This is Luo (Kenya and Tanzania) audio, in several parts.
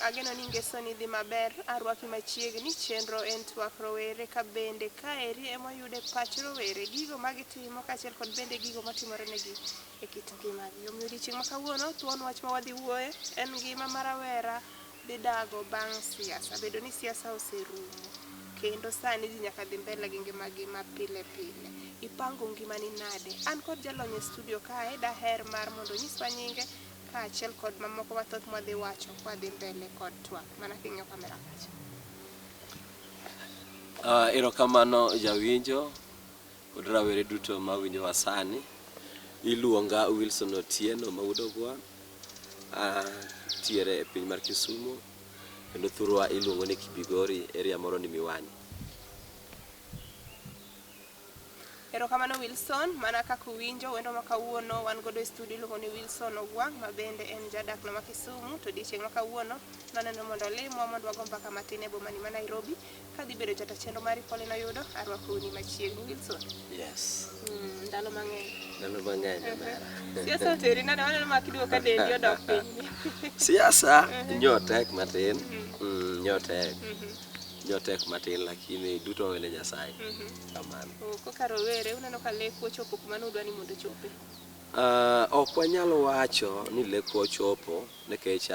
ageno ni Ngeso ni dhi maber. Arwaki machiegni chenro en Twak Rowere ka bende kaeri ema yude pach rowere gigo magitimo kaachiel kod bende gigo matimore negi e kit ngimagi. Omiyo odiochieng' ma kawuono thuon wach ma wadhi wuoye en ngima mar rawera dhi dago bang' siasa. Bedo ni siasa oserumo kendo sani ji nyaka dhi mbele gi ngimagi ma pile pile. Ipango ngimani nade? An kod jalony e studio kae daher mar mondo nyiswa nyinge kaachiel kod mamoko mathoth mwadhi wacho kwadhi mbele kod twak. Mana king'iyo kamera kacha. Erokamano jawinjo kod rawere duto mawinjowa sani. Iluonga Wilson Otieno maudogwa. Tiere e piny mar Kisumu kendo thurwa iluongo ni Kibigori, area moro ni Miwani. Erokamano Wilson, mana kaka uwinjo wendo ma kawuono wan godo e studio iluongo ni Wilson Ogwang' ma bende en jadak no ma Kisumu. To odiochieng' ma kawuono naneno mondo limwa mondo wago mbaka matin e boma ni ma Nairobi kadhi bedo jata chenro mari Pauline Oyudo. Arwakoni machiegni Wilson. Yes. Ndalo mang'eny. Ndalo mang'eny mara. Siasa oteri nade waneno makiduo ka dendi odok piny. Siasa nyotek matin. Nyotek matin lakini duto wene Nyasaye. Kamano. Koka rowere uneno ka leko ochopo kuma nudwa ni mondo chope. Ok wanyalo wacho ni leko ochopo nikech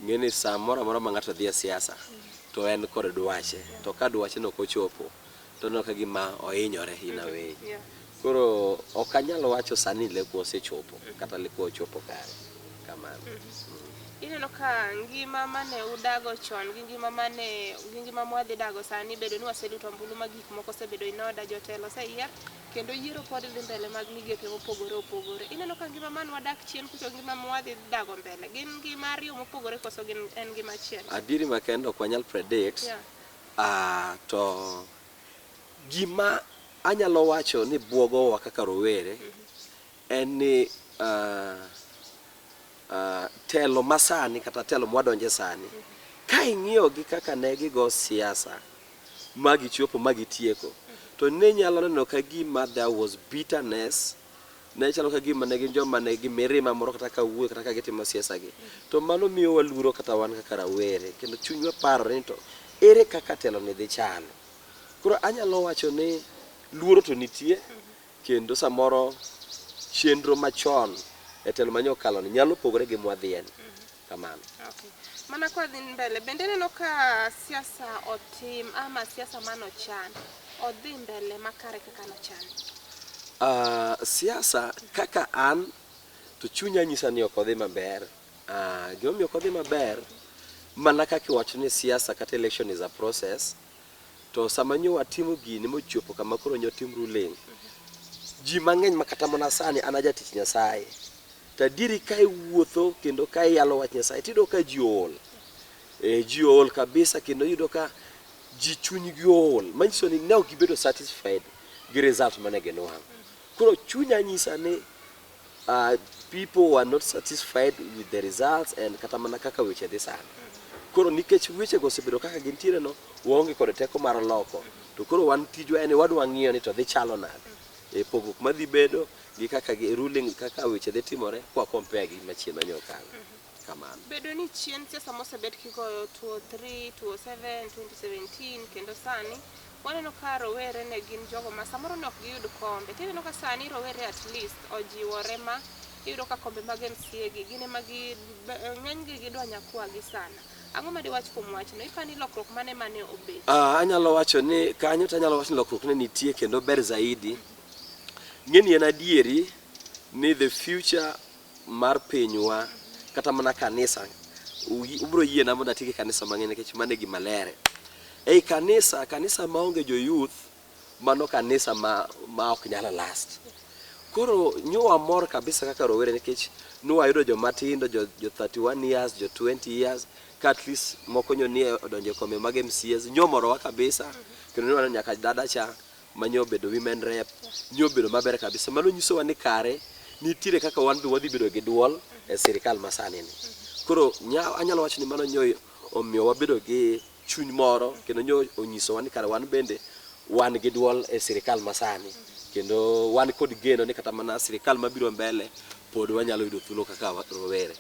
ng'eni samoro amora ma ng'ato dhi e siasa to en kod dwache. To ka dwache no ochopo to no ka gima ohinyore inawe. Koro ok anyalo wacho sani leko osechopo kata leko ochopo kare. Kamano. Ineno ka ngima mane udago chon gi ngima mwadhi dago sani bedo ni waseluto ombulu ma gik moko osebedo inoda jotelo oseyier kendo yiero pod dhi mbele mag migepe mopogore opogore. Ineno ka ngima man wadak chien kucho ngima mwadhi dago mbele gin ngima ariyo mopogore koso en ngima achiel. Adieri makendo ok wanyal predict. To gima anyalo wacho ni buogowa kaka rowere en ni telo masani kata telo mwadonje sani ka ing'iyo gi kaka ne gigo siasa magichopo magitieko to ne nyalo neno ka gima there was bitterness, ne chalo ka gima ne gin joma ne gimirima moro kata ka wuoyo kata ka gitimo siasa gi. To mano miyo waluoro kata wan kaka rawere kendo chunywa parore ni to ere kaka telo ni dhi chalo. Koro anyalo wacho ni luoro to nitie kendo samoro chenro machon e telo manyokalo ni nyalo pogore gi mwadhien. Kamano. Okay. Mana kwa dhi mbele bende neno ka siasa otim ama siasa manochan odhi mbele makare kaka nochan. Siasa kaka an to chunya nyisa ni ok odhi maber. Gimomiyo ok odhi maber mana kaka iwacho ni siasa kata election is a process. To sama nyo watimo gini mochopo kama koro nyo tim ruling. Ji mang'eny makata mana sani an aja tich Nyasaye. Tadiri kai wuotho kendo kai yalo wach Nyasaye tido ka ji ol. Ji ol kabisa kendo yudo ka ji chuny gi ol. Manyiso ni ne ok gibedo satisfied gi result mane ginwang'o. Koro chunya nyisa ni people were not satisfied with the results and kata mana kaka weche dhi sani. Koro nikech weche go osebedo kaka gintiere no waonge kod teko mar loko. To koro wan tijwa en wadwa ng'iyo ni to dhi chalo nade. Pogruok madhi bedo gi kaka ruling kaka weche dhi timore kwa compare gi machien manyokalo. Kamano. Bedo ni chien siasa mosebet kigoyo 2003, 2007, 2017 kendo sani waneno ka rowere ne gin jogo ma samoro ne ok giyud kombe. Tineno ka sani rowere at least ojiwore ma iyudo ka kombe mag MCA gi gine magi ng'enygi gidwa nyakwagi sana. Ang'o ma diwach kuom wachno? Ipani lokruok mane obet? Anyalo wacho ni kanyo to anyalo wacho ni lokruok ne nitie kendo ber zaidi. Ng'eni en adieri ni the future mar pinywa kata mana kanisa ubro yie na mondo atike kanisa mang'eny nikech mane gima lere. Ei kanisa maonge jo youth mano kanisa ma ok nyalo last. Koro nyuwa mor kabisa kaka rowere nikech nuwa yudo joma tindo jo 31 years jo 20 years ka at least moko nyoni odonje kombe mag MCAs nyomorowa kabisa kendo nuwa nyaka dada cha manyo bedo women rep nyo bedo maber kabisa. Mano nyisowa ni kare nitiere kaka wan wadhi bedo gi duol e sirikal masani ni. Koro anyalo wacho ni mano nyo omiyo wabedo gi chuny moro kendo nyo onyisowa ni kare wan bende wan gi duol e sirikal masani kendo wan kod geno ni kata mana sirikal mabiro mbele pod wanyalo yudo thuolo kaka rowere.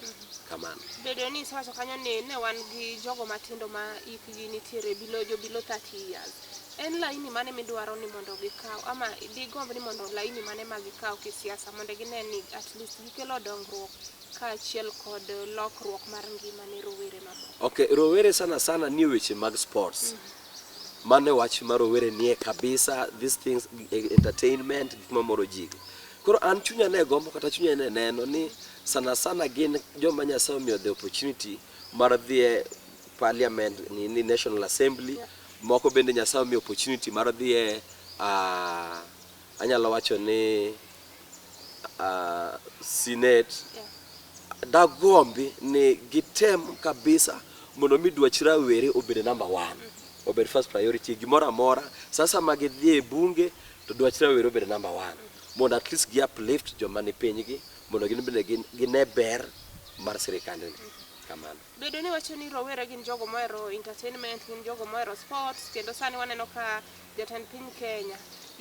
kamano. Bedo ni sawacho kanyo ne wan gi jogo matindo ma ikgi nitiere below 30 years. En laini mane midwaro ni mondo gikaw ama digomb ni mondo laini mane magikaw kisiasa mondo gine ni at least gikelo dongruok kaachiel kod lokruok mar ngima ne rowere mamoko? Okay, rowere sana ni weche mag sports. Mane wach mar rowere nie kabisa, these things, entertainment, gik mamoro ji. Koro an chunya ne gombo kata chunya ne neno ni sana gin joma Nyasaye omiyo the opportunity mar dhi parliament ni National Assembly. Moko bende Nyasaye omiyo opportunity mar dhi anyalo wacho ni Senate. Dagombi ni gitem kabisa mondo mi dwach rawere obed number 1. Obed first priority gimora amora. Sasa magidhi e bunge to dwach rawere obed number 1. Mondo at least gi uplift joma ni pinygi mondo gine ber mar sirikal kamano. Bedo ni wacho ni rowere gin jogo mohero entertainment, gin jogo mohero sports, kendo sani waneno ka jatend piny Kenya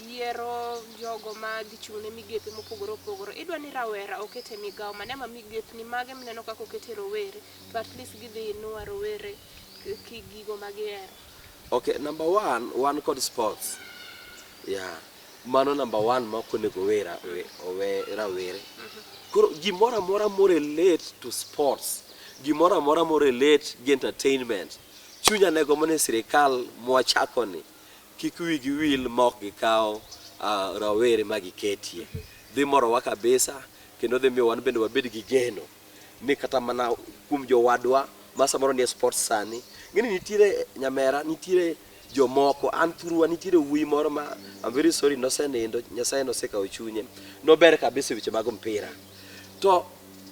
yiero jogo ma gichung' ne migepe mopogore opogore. Idwa ni rawera okete migawo mane ma migepni mage mineno kaka okete rowere, but at least gidhi inua rowere gigo magihero. Okay, number 1, one called sports. Yeah. Mano number 1 ma okonego owe rawere. Koro gimora amora more relate to sports, gimora amora more relate gi entertainment. Chunya nego mane sirikal mwachako ni kik wigi wil mok gikaw rawere magiketie. Dhi morowa kabisa kendo dhi miyo wan bende wabed gi geno ni kata mana kuom jowadwa ma samoro ni sports sani. Ngini nitiere nyamera, nitiere jomoko an thurwa, nitiere wuyi moro ma I'm very sorry nosenindo, Nyasaye nosekawo chunye. Nober kabisa weche mag mpira. To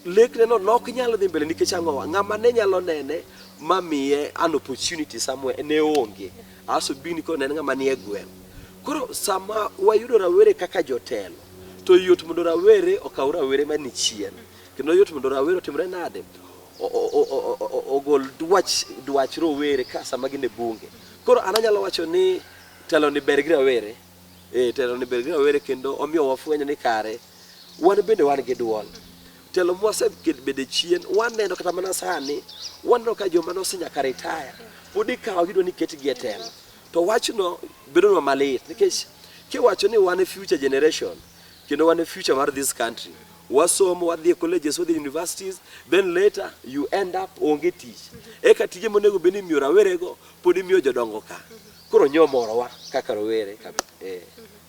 lekne no nok nyalo dhi mbele nikech ang'owa ng'ama ne nyalo nene mamiye an opportunity somewhere ne onge. Aso bini ko nene ng'ama nie gweng'. Koro sama wayudo rawere kaka jotelo to yot mondo rawere okaw rawere mani chien. Kendo yot mondo rawere otimre nade ogol dwach rowere ka sama gin e bunge. Koro ananyalo wacho ni telo ni ber gi rawere. Telo ni ber gi rawere kendo omiyo wafwenyo ni kare wan bende wan gi duol. Telo mwasebede chien waneno kata mana sani waneno ka joma nosenyaka retire podi kawo gido ni ketgi e telo. To wachno bedo no malit nikech kiwacho ni wan future generation kendo wan future mar this country. Wasomo wadhi colleges, wadhi universities, then later you end up onge tich. Eka tije monego beni miyo rawerego podi miyo jodongo ka. Koro nyomorowa kaka rowere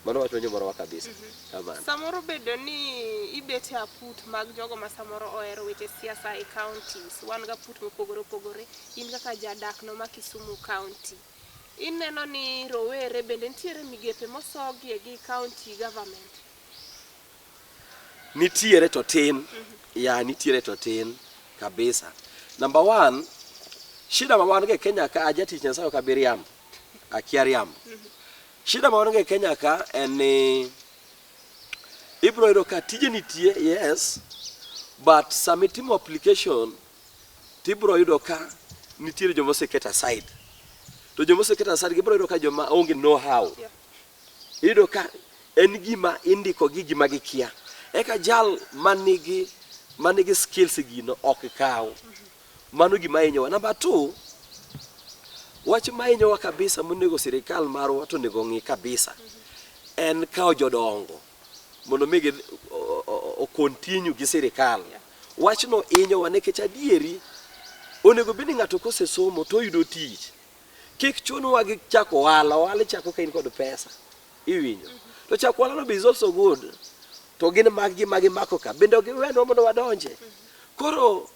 mano wacho nyomorowa kabisa. Samoro bedo ni ibete aput mag jogo ma samoro ohero weche siasa e counties. Wan ga put mopogore opogore. In kaka jadak no ma Kisumu County. Ineno ni rowere bende nitiere migepe mosogie gi county government. Nitiere to tin. Ya nitiere to tin kabisa. Number 1, shida ma wan ge Kenya ka ajatich Nyasaye ka biriam akiariam. Shida ma wan ge Kenya ka en ni ibro yudo ka tije nitie, yes, but submitting application tibro yudo ka nitiere joma oseket aside. To joma oseket aside gibro yudo ka joma onge know how. Yudo ka en gima indiko gi gima gikia. Eka jal manigi skills gino ok kaw. Mano gima inyowa. Number 2, wach ma inyowa kabisa monego sirikal marwa to nego ng'i kabisa en kawo jodongo mondo mege o continue gi sirikal. Wachno inyowa nikech adieri onego beni ng'ato kosesomo to yudo tich. Kik chunwa gi chako ohala chako ka in kod pesa. Iwinjo. To chako ohala no is also good. To gin magi mako ka bende giweno mondo wadonje. Koro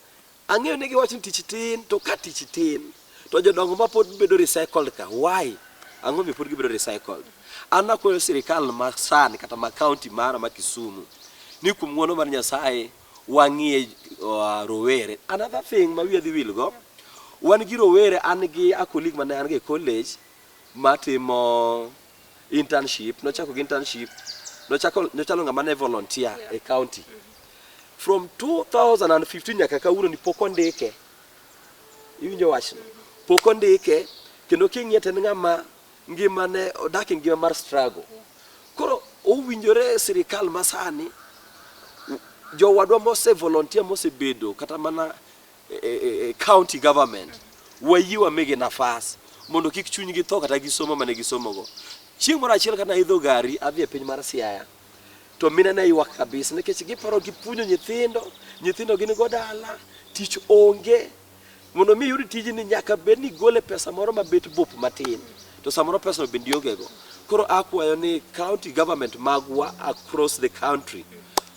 ang'eyo ni giwacho tich tin, to ka tich tin to jodongo ma pod bedo recycled ka. Why? Ang'o mi pod gibedo recycled? An akwayo sirikal ma sani kata ma county mara ma Kisumu ni kuom ng'wono mar Nyasaye wang'ie rowere. Another thing ma wiya dhi wilgo, wan gi rowere, an gi a colleague mane an gi college matimo internship, nochako gi internship, nochalo ng'ama ne volunteer e county. From 2015 nyaka kawuono ni pok ondike. Iwinjo wachno? Pok ondike kendo king'iyo en ng'ama ngimane odak e ngima mar struggle. Koro owinjore sirikal masani jowadwa mose volunteer mose bedo kata mana county government wayiwa mege nafas mondo kik chunygi tho kata gisomo mane gisomogo. Chieng' moro achiel kana idho gari adhi e piny mar Siaya, to mina ne ywak kabisa nikech giparo gipunyo nyithindo gin go dala, tich onge. Mondo mi yud tijni nyaka bed ni gole pesa moro mabet bop matin, to samoro pesa no bende ongego. Koro akwayo ni county government magwa across the country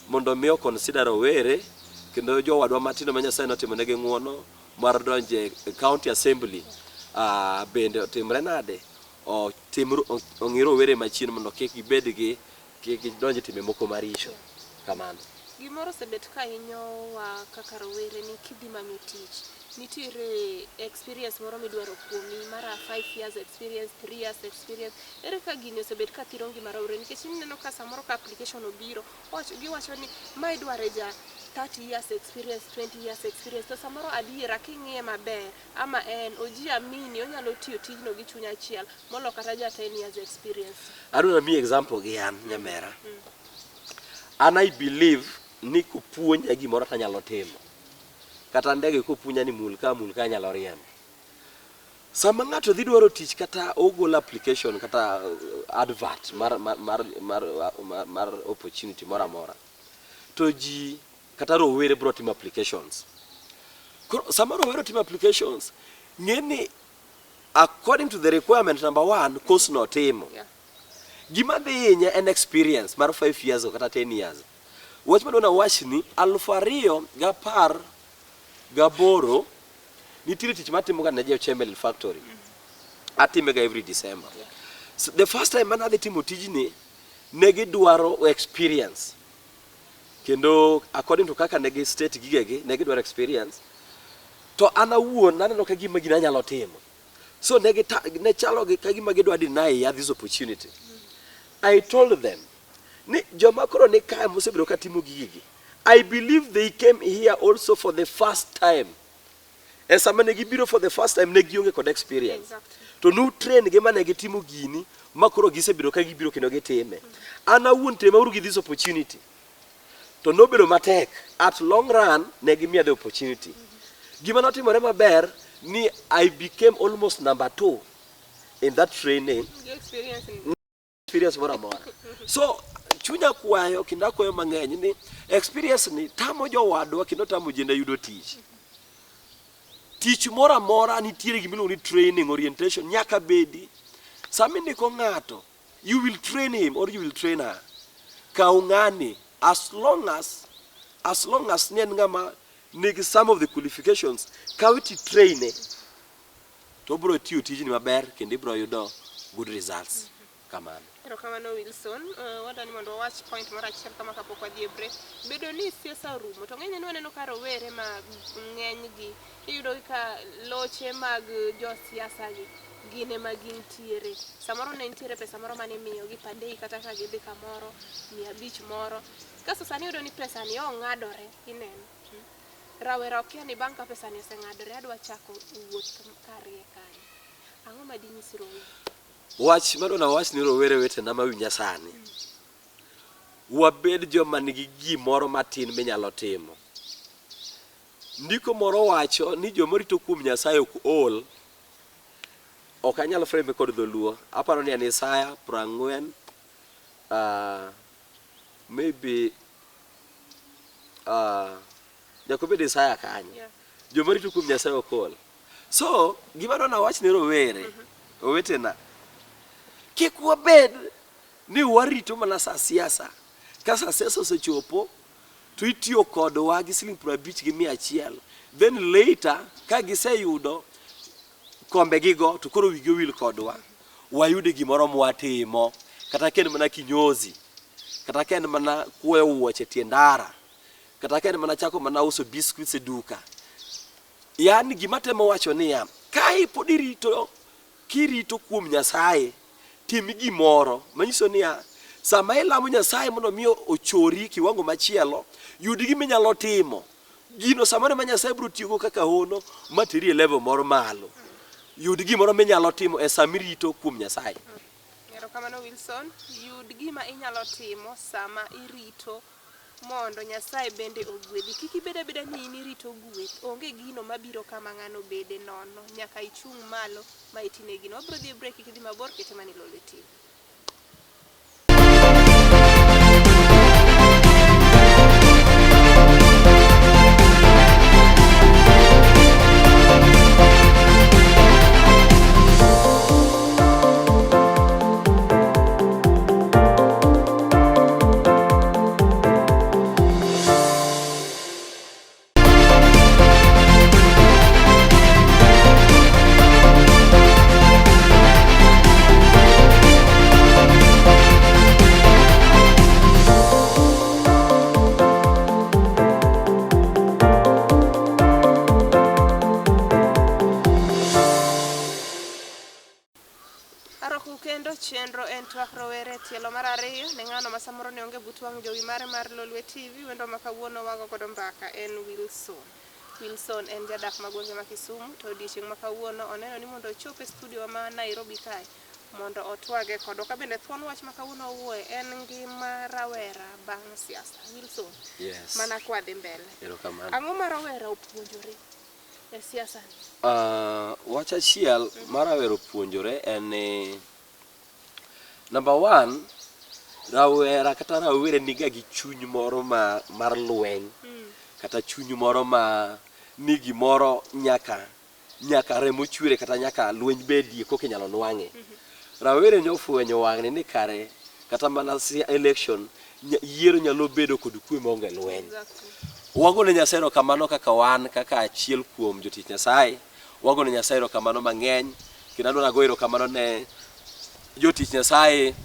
mondo mi o consider rowere kendo jowadwa matindo ma Nyasaye notimo negi ng'uono mar donje county assembly bende otimre nade ong'i rowere machien mondo kik gibed gi donje time moko maricho kamano. Gimoro sebet ka inyowa kaka rowere ni kidhi manyo tich, nitiere experience moro midwaro kuomi mara 5 years experience, 3 years experience. Ere ka gini osebet ka thiro ngima rowere nikech ineno ka samoro ka application obiro giwacho ni ma idware ja 30 years experience, 20 years experience, to samoro adiera king'iye maber ama oji amini onyalo tiyo tijno gi chuny achiel molo kata ja 10 years experience. Aduna mi example gi an nyamera. And I believe ni kupuonja gimoro tanyalo timo. Kata ndege kupuonja ni mulka nyalo riembo. Sama ng'ato dhi dwaro tich kata ogolo application kata advert mar opportunity mora to ji kata rowere bro timo applications. Sama rowere timo applications ng'eni according to the requirement number 1 course no timo. Gima dhi hinya en experience mar 5 years kata 10 years. Wach madona wachni 2018 nitiere tich matimo ga ne Chemel factory. Atime ga every December. So the first time man adhi timo tijni negi dwaro experience. Kendo according to kaka negi state gigegi negi dwaro experience. To ana wuon naneno ka gima gina nyalo timo. So ne chalo gi ka gima gidwa deny ya this opportunity. I told them ni joma koro ne kae mosebiro ka timo gigi. I believe they came here also for the first time. And some ne gibiro for the first time ne gionge kod experience. Exactly. To nu train gi mane gitimo gini makoro gisebiro ka gibiro kendo gitime. Ana wuon tema uru gi this opportunity. To nobelo matek at long run ne gimiya the opportunity. Gima notimore maber ni I became almost number 2 in that training. Experience mora. So chunya kwayo kinda kwayo mang'eny ni experience ni tamo jowadwa kendo tamo jenda yudo tich. Tich mora nitiere gimiluongo ni training orientation nyaka bedi. Sami ndiko ng'ato you will train him or you will train her. Kaw ng'ani as long as nien ngama nigi some of the qualifications kawiti train to bro tiyo tijni maber kendo ibro yudo good results. Kamano. Kamano Wilson, wadani mondo watch point mara achiel kama kapok wadhi e break. Bedo ni siasa rumo to ng'eny waneno ka rowere ma ng'eny gi iyudo ka loche mag jo siasa gi gine ma gintiere. Samoro ne nitiere pesa moro mane miyo gi pandei kata ka gidhi kamoro 500 moro. Kaso sani iyudo ni pesa ni ong'adore ineno. Rawera okia ni banka pesa ni oseng'adore adwa chako wuoth karie kanyo. Ang'o ma dinyisi rowere? Wach madona wach ni rowere wetena mawinja sani. Wabed joma nigi gimoro matin minyalo timo. Ndiko moro wacho ni joma rito kuom Nyasaye ok ol. Ok anyalo frame kod dholuo. Aparo ni an Isaya 40 maybe Jakobe Isaya kanyo. Joma rito kuom Nyasaye ok ol. So gima dona wach ni rowere owetena kik wabed ni warito mana sa siasa. Ka sa siasa osechopo to itiyo kodwa gi siling 50 gi 100. Then later ka giseyudo kombe gigo to koro wigi wil kodwa. Wayude gimoro mwatimo. Kata ken mana kinyozi. Kata ken mana kuoyo wuoche tiendara. Kata ken mana chako mana uso biscuits e duka. Yani gima temo wacho niya, ka ipodi rito kirito kuom Nyasaye tim gimoro manyiso niya sama ilamo Nyasaye mondo miyo ochori kiwango machielo yud gima inyalo timo gino samane ma Nyasaye biro tiyogo kaka hono materi level moro malo yud gimoro minyalo timo e sama irito kuom Nyasaye. Kamano Wilson, yud gima inyalo timo sama irito mondo Nyasaye bende ogwedhi. Kik ibed abeda ni in irito gweth, onge gino mabiro kama ng'ano bede nono, nyaka ichung' malo ma itine gino. Wabiro dhi e break, kik idhi mabor, kete mani Lolwe TV. Chenro en Twak Rowere tielo mar ariyo ne ng'ano ma samoro ne onge but wang' jowi mare mar Lolwe TV. Wendo ma kawuono wago kod mbaka en Wilson en jadak ma gwenge ma Kisumu, to odiochieng' ma kawuono oneno ni mondo ochop e studio ma Nairobi kae mondo otwage kodwa. Ka bende thuon wach ma kawuono owuoye en ngima rawera bang' siasa. Wilson, mana kwa dhi mbele, ang'o ma rawera opuonjore e siasa ni? Wach achiel ma rawera opuonjore en number one, rawera kata rawere niga gi chuny moro mar lweny, kata chuny moro ma nigi moro nyaka remo chwere, kata nyaka lweny bedie koka inyalo nwang'e. Rawere nofwenyo wang'ne ni kare kata mana election yiero nyalo bedo kod kwe maonge lweny. Wagone Nyasaye erokamano kaka wan kaka achiel kuom jotich Nyasaye, wagone Nyasaye erokamano mang'eny, kendo adwaro go erokamano ne jotich Nyasaye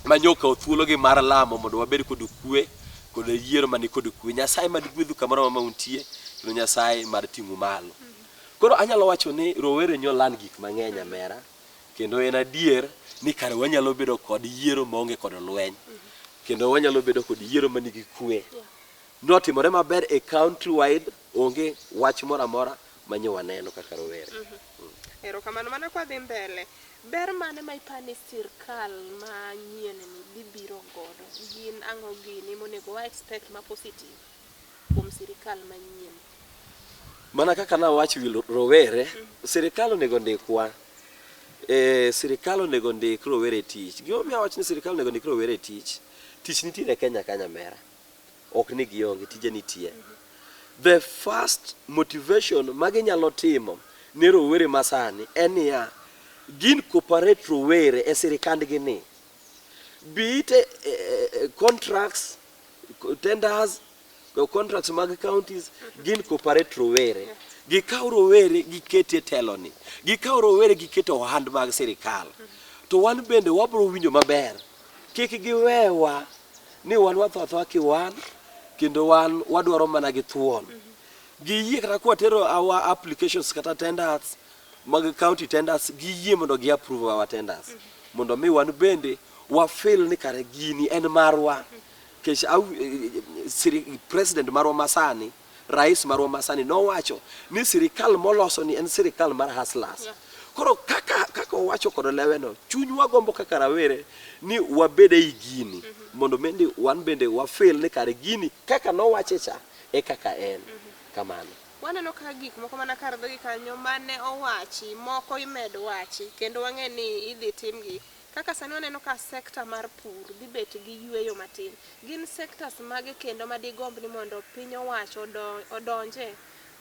manyoka thuologi mar lamo mondo wabed kod kwe kod yiero mani kod kwe. Nyasaye mad gwedhu kamoro ma untie, kendo Nyasaye mar ting'u malo. Koro anyalo wacho ni rowere nyolan gik mang'eny amera, kendo en adier ni kare wanyalo bedo kod yiero maonge kod lweny, kendo wanyalo bedo kod yiero manigi kwe. Notimore maber e country wide, onge wach moro amora manyo waneno kaka rowere. Erokamano. Mana kwa dhi mbele, ber mane ma ipani sirkal manyien ni bibiro godo, gin ang'o gini monego wa expect ma positive kuom sirkal manyien? Mana kaka na wach rowere, sirkal onego ndikwa, sirkal onego ndik rowere tich. Gimomiyo wach ni sirkal onego ndik rowere tich nitiere Kenya kanya mera, ok ni gionge, tije nitie. The first motivation maginyalo timo ne rowere masani en niya, gin cooperate rowere e sirikandgi ni, be it contracts, tenders, contracts mag counties, gin cooperate rowere. Gikaw rowere gikete teloni, gikaw rowere gikete ohand mag sirikal. To wan bende wabro winjo maber, kik giwewa ni wan watho kiwan, kendo wan wadwaro mana gi thuon. Giyie kata kwa tero our applications kata tenders mag county tenders, giyie mondo gi approve our tenders, mondo mi wan bende wa feel ni kare gini en marwa. Kech president marwa masani, rais marwa masani nowacho ni sirikal moloso ni en sirikal mar hustlers. Koro kaka wacho kod leweno, chuny wagombo kaka rawere ni wabede i gini, mondo bende wan bende wa feel ni kare gini kaka nowache cha e kaka en. Kamano. Waneno ka gik moko mana kar dhogi kanyo mane owachi, moko imedo wachi, kendo wang'e ni idhi timgi. Kaka sani waneno ka sekta mar pur dhi bet gi yweyo matin. Gin sectors mage kendo madigomb ni mondo piny owacho odonje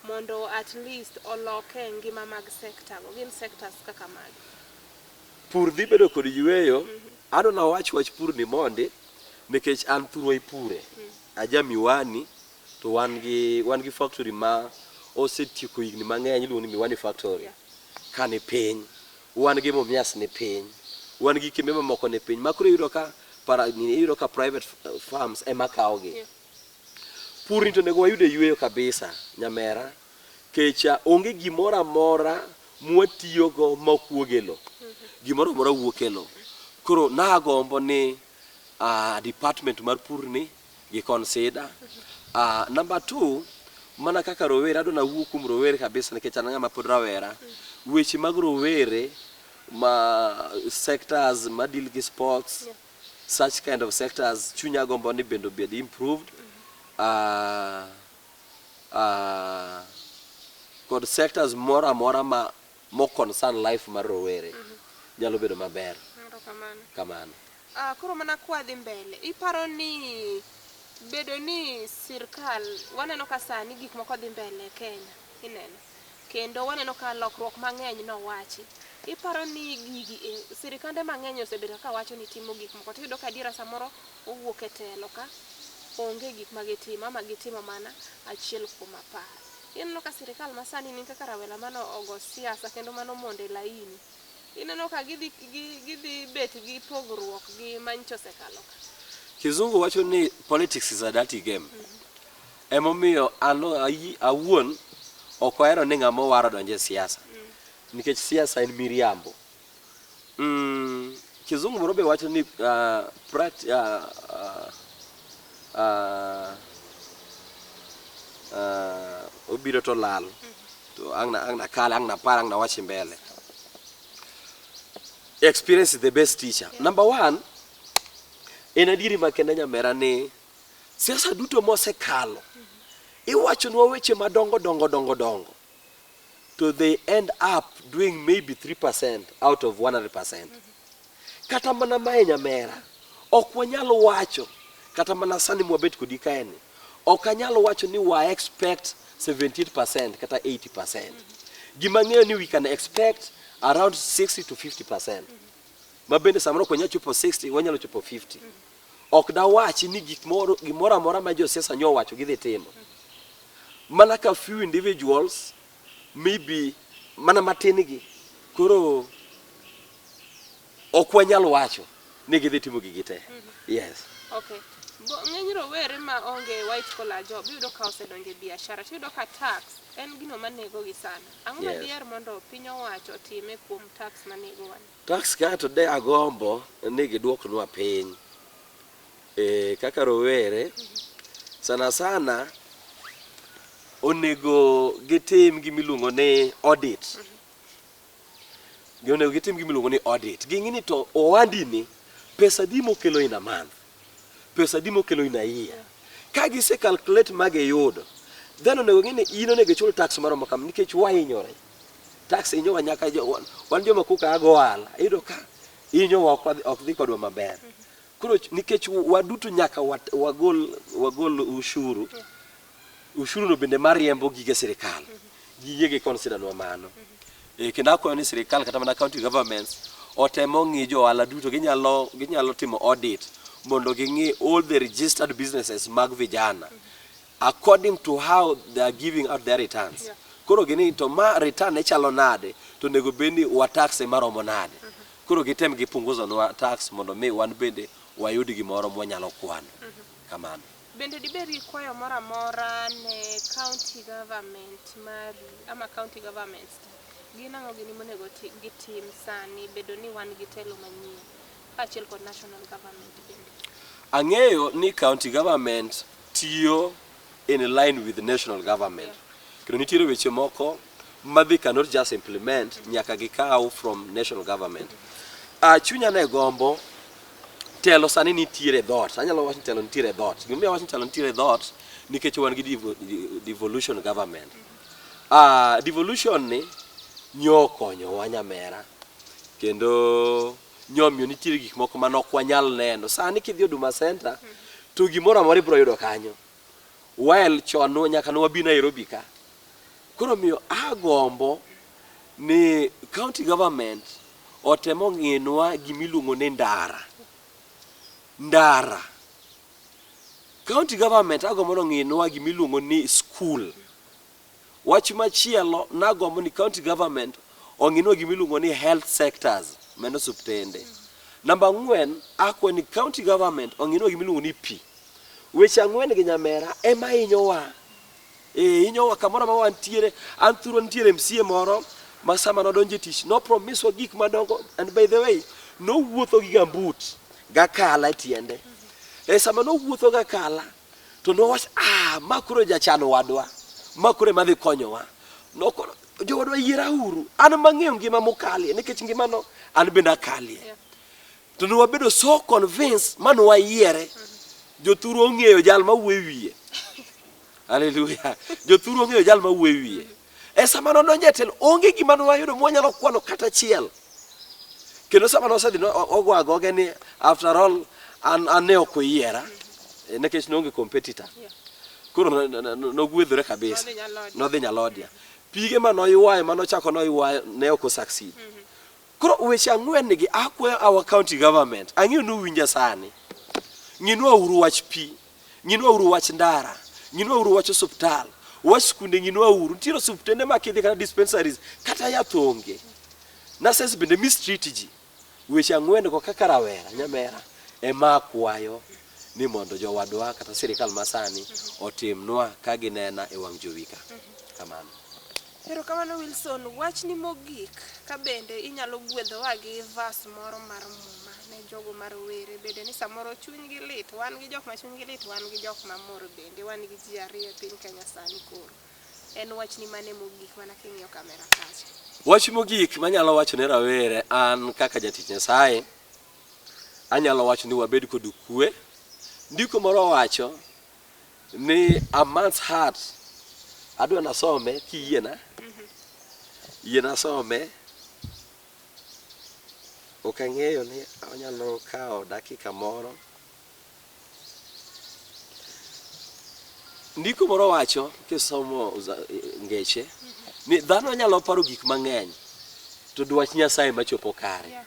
mondo at least oloke ngima mag sekta go? Gin sectors kaka mage? Pur dhi bedo kod yweyo. Adona wach pur ni mondi, nikech an thurwa ipure. Aja Miwani, to wan gi factory ma osetieko higni mang'eny, iluongo ni Miwani factory. Kane piny, wan gi Mumias ni piny, wan gi kembe mamoko ni piny, makoro iyudo ka private farms ema kawogi. Pur ni to nego wayude yweyo kabisa nyamera, kecha onge gimoro amora mwatiyogo makwuogelo, gimoro amora wuokelo. Koro nagombo ni department mar pur ni gi consider. Number 2, mana kaka rowere, adona wuo kuom rowere kabisa nikech an ng'ama pod rawera. Weche mag rowere ma sectors ma deal gi sports, such kind of sectors, chunya gombo ni bendo bed improved, kod sectors mora mora mo concern life mar rowere nyalo bedo maber kamano. Koro mana kwadhi mbele iparo ni bedo ni sirkal waneno ka sani gik moko dhi mbele Kenya ineno kendo waneno ka lokruok mang'eny nowachi iparo ni gigi sirikande mang'eny osebedo ka wacho ni timo gik moko tiyudo ka diera samoro owuok e telo ka onge gik magitimo ama gitimo mana achiel kuom apar. Ineno ka sirikal masani ni kaka rawera mano ogo siasa kendo mano monde laini ineno ka gidhi bet gi pogruok gi mancho sekalo ka. Kizungu wacho ni politics is a dirty game. Emomiyo awuon ok ahero ni ng'ama waro donje siasa nikech siasa en miriambo. Kizungu moro be wacho ni obiro to lal to angna kale angna par angna wachi mbele. Experience is the best teacher. Number one, en adieri makenda nyamera ni siasa duto mosekalo iwacho nwa weche madongo dongo to they end up doing maybe 3% out of 100%. Kata mana mae nyamera ok wanyalo wacho kata mana sani mwabet kodi kaeni ok anyalo wacho ni wa expect 70% kata 80%. Gima ng'eyo ni we can expect around 60 to 50%. Mabende samoro kwanya chupo 60 wanyalo chupo 50. Ok da wachi ni gimoro amora ma jo siasa nyo wacho gidhi timo. Mana ka few individuals maybe mana matinigi koro ok wanyalo wacho ni gidhi timo gigi te. Yes. Okay. Ng'eny rowere ma onge white collar job yudo ka osedonje biashara yudo ka tax en gino manego gi sana. Ang'o ma dier mondo piny owacho time kuom tax manego wan? Tax ka to de agombo ni giduoknwa piny. Kaka rowere sana onego gitim gimiluongo ni audit. Onego gitim gimiluongo ni audit. Ging'ini to owandi ni pesa di mokelo in a month. Pesa di mokelo in a year. Ka gise calculate mage yudo. Then onego ng'ini in onego chul tax maromo kam nikech wainyore. Tax inyowa nyaka wan joma kuka ago ala. Iyudo ka inyowa ok dhi kodwa maber. Koro nikech waduto nyaka wagol ushuru. Ushuru no bende mariembo gige sirikal. Gige consider no mano. Kendo akwayo ni sirikal kata mana county governments otemo ng'i jo ala duto ginyalo timo audit mondo ging'i all the registered businesses mag vijana according to how they are giving out their returns. Koro gini to ma return e chalo nade to nego bendi wa tax maromo nade. Koro gitem gipunguzo no tax mondo mi wan bende wayudi gimoro mwanyalo kwano. Kamano. Bende diberi kwayo mora mora ne county government ama county governments ginang'o gini monego gitim sani bedo ni wan gitelo manyien achiel kod national government bende. Ang'eyo ni county government tiyo in line with the national government. Kendo nitiere weche moko ma they cannot just implement nyaka gikaw from national government. Chunya ne gombo telo sani nitiere dot. Anyalo wacho telo nitiere dot. Gimiyo wacho telo nitiere dot nikech wan gi devolution government. Devolution ni nyo konyo wanyamera kendo nyomyo nitiere gik moko manok wanyal neno. Sani kidhi Huduma Center to gimoro amora ibro yudo kanyo. While chono nyaka no wabi Nairobi ka. Koro miyo agombo ni county government otemo ng'inwa gimiluongo ni ndara. County government agombo ng'inwa gimiluongo ni school. Wach machielo nagombo ni county government ong'inwa gimiluongo ni health sectors meno suptende. Number 4 akwe ni county government ong'inwa gimiluongo ni pi. Weche ang'wen gi nyamera ema inyowa. Inyowa kamoro ma wantiere anthuro ntiere MCA moro ma sama nodonje tich no promise wa gik madongo and by the way no wuotho gi gambut gakala tiende. Sama no wuotho gakala to no wach makuro jachano wadwa makure madhi konyowa. No jowadwa yiera uru an mang'eyo ngima mokali nikech ngima no an bende akali. To no wabedo so convinced mano wayiere. Jothuro ong'eyo jal ma wuoyo wiye. Haleluya. Jothuru ong'eyo jal ma wuoyo wiye. E sama nodonje telo onge gima nwayudo mwanyalo kwano kata chiel. Kendo sama nosedhi ogwa agoge ni after all an ne ok oyiera nekech nonge competitor. Koro nogwedhore kabisa. Nodhi Nyalodia. Pige manoywayo manochako noywayo ne ok succeed. Koro weche ang'wen nigi akwayo our county government. Ang'eyo ni uwinja sani. Ng'inwa uru wach pi, ng'inwa uru wach ndara, ng'inwa uru wach osuptal, wach skunde ng'inwa uru. Nitiere osuptende makidhi kata dispensaries kata yath onge. Nurses bende mistreat ji. Weche ang'wen go kaka rawera nyamera ema akwayo ni mondo jowadwa kata sirikal masani otimnwa ka ginena e wang' jowika. Kamano. Pero kamano Wilson, wach ni mogik ka bende inyalo gwedhowa gi verse moro mar muma ne jogo mar were bende ni samoro chuny gi lit, wan gi jok ma chuny gi lit, wan gi jok ma mor bende, wan gi ji ariyo e piny Kenya sani koro. En wach ni mane mogik mana king'iyo kamera kacha. Wach mogik manyalo wacho ne rawere an kaka jatich Nyasaye, anyalo wacho ni wabed kod kwe. Ndiko moro wacho ni a man's heart, adwa nasome kiyiena. Yiena some. Ok ang'eyo ni anyalo kawo dakika moro. Ndiko moro wacho kisomo ngeche ni dhano nyalo paro gik mang'eny to dwach Nyasaye machopo kare.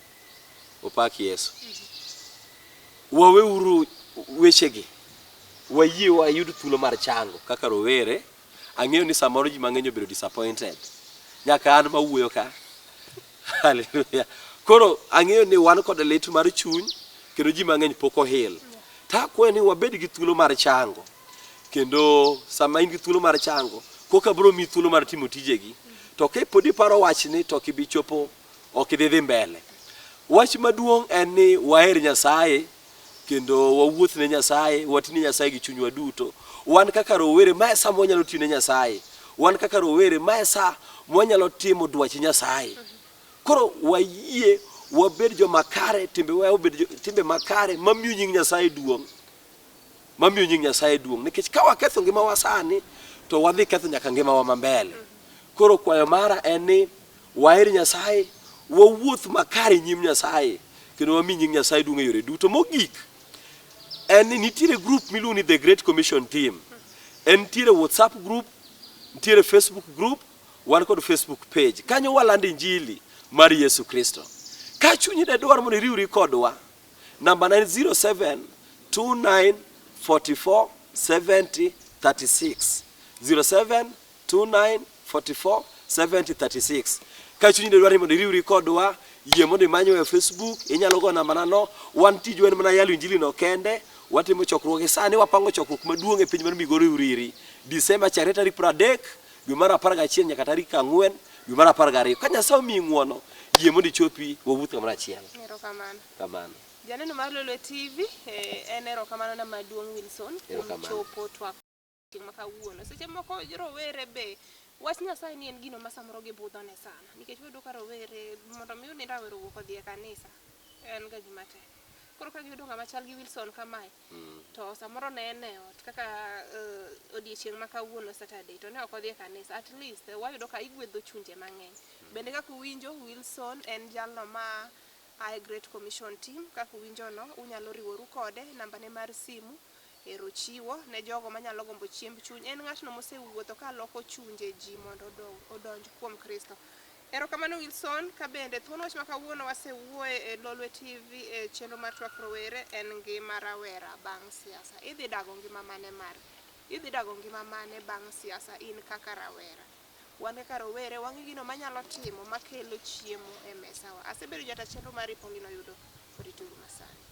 Opak Yesu. Waweuru wechegi. Wayie wayud thuolo mar chango kaka rowere. Ang'eyo ni samoro ji mang'eny obiro disappointed. Nyaka an mawuoyo ka. Haleluya. Koro ang'eyo ni wan kod lit mar chuny kendo ji mang'eny pok ohil. Takwayo ni wabed gi thuolo mar chango. Kendo sama in gi thuolo mar chango, koka bro mi thuolo mar timo tijegi. To podi paro wachni to kibi chopo ok idhi mbele. Wach maduong' en ni waher Nyasaye kendo wawuoth ne Nyasaye, watine Nyasaye gi chunywa duto. Wan kaka rowere ma sa mwanyalo tine Nyasaye. Wan kaka rowere ma sa mwanyalo timo dwach Nyasaye. Koro wayie wabed joma kare, timbe makare mamiyo nying Nyasaye duong'. Mamiyo nying Nyasaye duong'. Nikech ka waketho ngima wa sani to wadhi ketho nyaka ngima wa mambele. Koro kwayo mara en ni waher Nyasaye, wawuoth makare nyim Nyasaye kendo wami nying Nyasaye duong' e yore duto. Mogik en ni nitiere group miluongo ni The Great Commission Team. En nitiere WhatsApp group, nitiere Facebook group, wan kod Facebook page. Kanyo walando injili mar Yesu Kristo. Ka chunyi de dwaro mondo iriwri kodwa, namba 0729447036. 0729447036. Ka chunyi de dwaro mondo iriwri kodwa, yie mondo imanyo e Facebook, inyalo go namba nano. Wan tijwa en mana yalo injili no kende. Watimo chokruoge sani, wapango chokruok maduong' e piny mar Migori Uriri. Disemba chakre tarik 30, dwe mar 11 nyaka tarik 4, dwe mar 12. Ka Nyasaye omiyi ng'wono, yie mondo ichopi wawuoth kamoro achiel. Erokamano. Kamano. Janeno mar Lolwe TV, en erokamano na maduong' Wilson. Chopo twak ma kawuono. Seche moko rowere be wach Nyasaye ni en gino ma samoro gibudhone sana. Nikech wayudo ka rowere mondo mi ni rawero wuok odhi e kanisa, en ga gima tek. Koro ka giyudo ng'ama chal gi Wilson kamae, to samoro ne en e ot kaka odiechieng' ma kawuono Saturday, to ne ok odhi e kanisa. At least wayudo ka igwedho chunje mang'eny. Bende kaka uwinjo, Wilson en jalno ma Great Commission Team. Kaka uwinjo no, unyalo riworu kode, namba ne mar simu ero chiwo ne jogo manyalo gombo chiemb chuny. En ng'atno mosewuotho ka loko chunje ji mondo odonj kuom Kristo. Erokamano Wilson, ka bende thuon wach ma kawuono wasewuoye e Lolwe TV e chenro mar Twak Rowere en ngima rawera bang' siasa. Idhi dago ngima mane bang' siasa in kaka rawera? Wan kaka rowere wang'e gino manyalo timo makelo chiemo e mesawa. Asebedo jata chenro mar Ipongino yudo Orituru Masani.